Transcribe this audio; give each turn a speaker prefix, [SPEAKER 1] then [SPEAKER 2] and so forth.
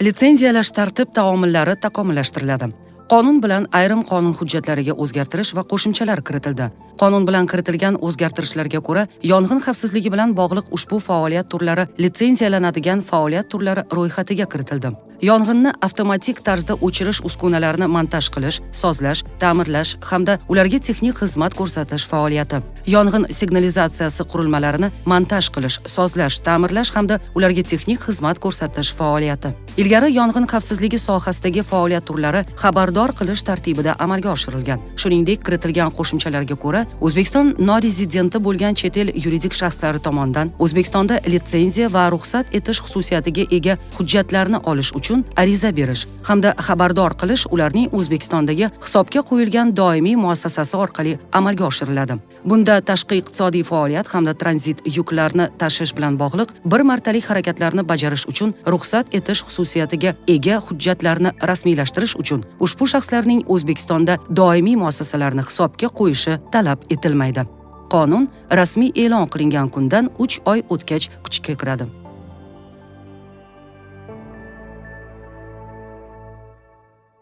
[SPEAKER 1] Litsenziyalash tartib-taomillari takomillashtiriladi. Qonun bilan ayrim qonun hujjatlariga o'zgartirish va qo'shimchalar kiritildi. Qonun bilan kiritilgan o'zgartirishlarga ko'ra, yong'in xavfsizligi bilan bog'liq ushbu faoliyat turlari litsenziyalanadigan faoliyat turlari ro'yxatiga kiritildi. Yong'inni avtomatik tarzda o'chirish uskunalarini montaj qilish, sozlash, ta'mirlash hamda ularga texnik xizmat ko'rsatish faoliyati. Yong'in signalizatsiyasi qurilmalarini montaj qilish, sozlash, ta'mirlash hamda ularga texnik xizmat ko'rsatish faoliyati. Ilgari yong'in xavfsizligi sohasidagi faoliyat turlari xabardor qilish tartibida amalga oshirilgan. Shuningdek, kiritilgan qo'shimchalarga ko'ra, O'zbekiston norezidenti bo'lgan chet el yuridik shaxslari tomonidan O'zbekistonda litsenziya va ruxsat etish xususiyatiga ega hujjatlarni olish uchun ariza berish hamda xabardor qilish ularning O'zbekistondagi hisobga qo'yilgan doimiy muassasasi orqali amalga oshiriladi. Bunda tashqi iqtisodiy faoliyat hamda tranzit yuklarni tashish bilan bog'liq bir martalik harakatlarni bajarish uchun ruxsat etish xususiyatiga ega hujjatlarni rasmiylashtirish uchun ushbu shaxslarning O'zbekistonda doimiy muassasalarni hisobga qo'yishi talab etilmaydi. Qonun rasmiy e'lon qilingan kundan 3 oy o'tgach kuchga kiradi.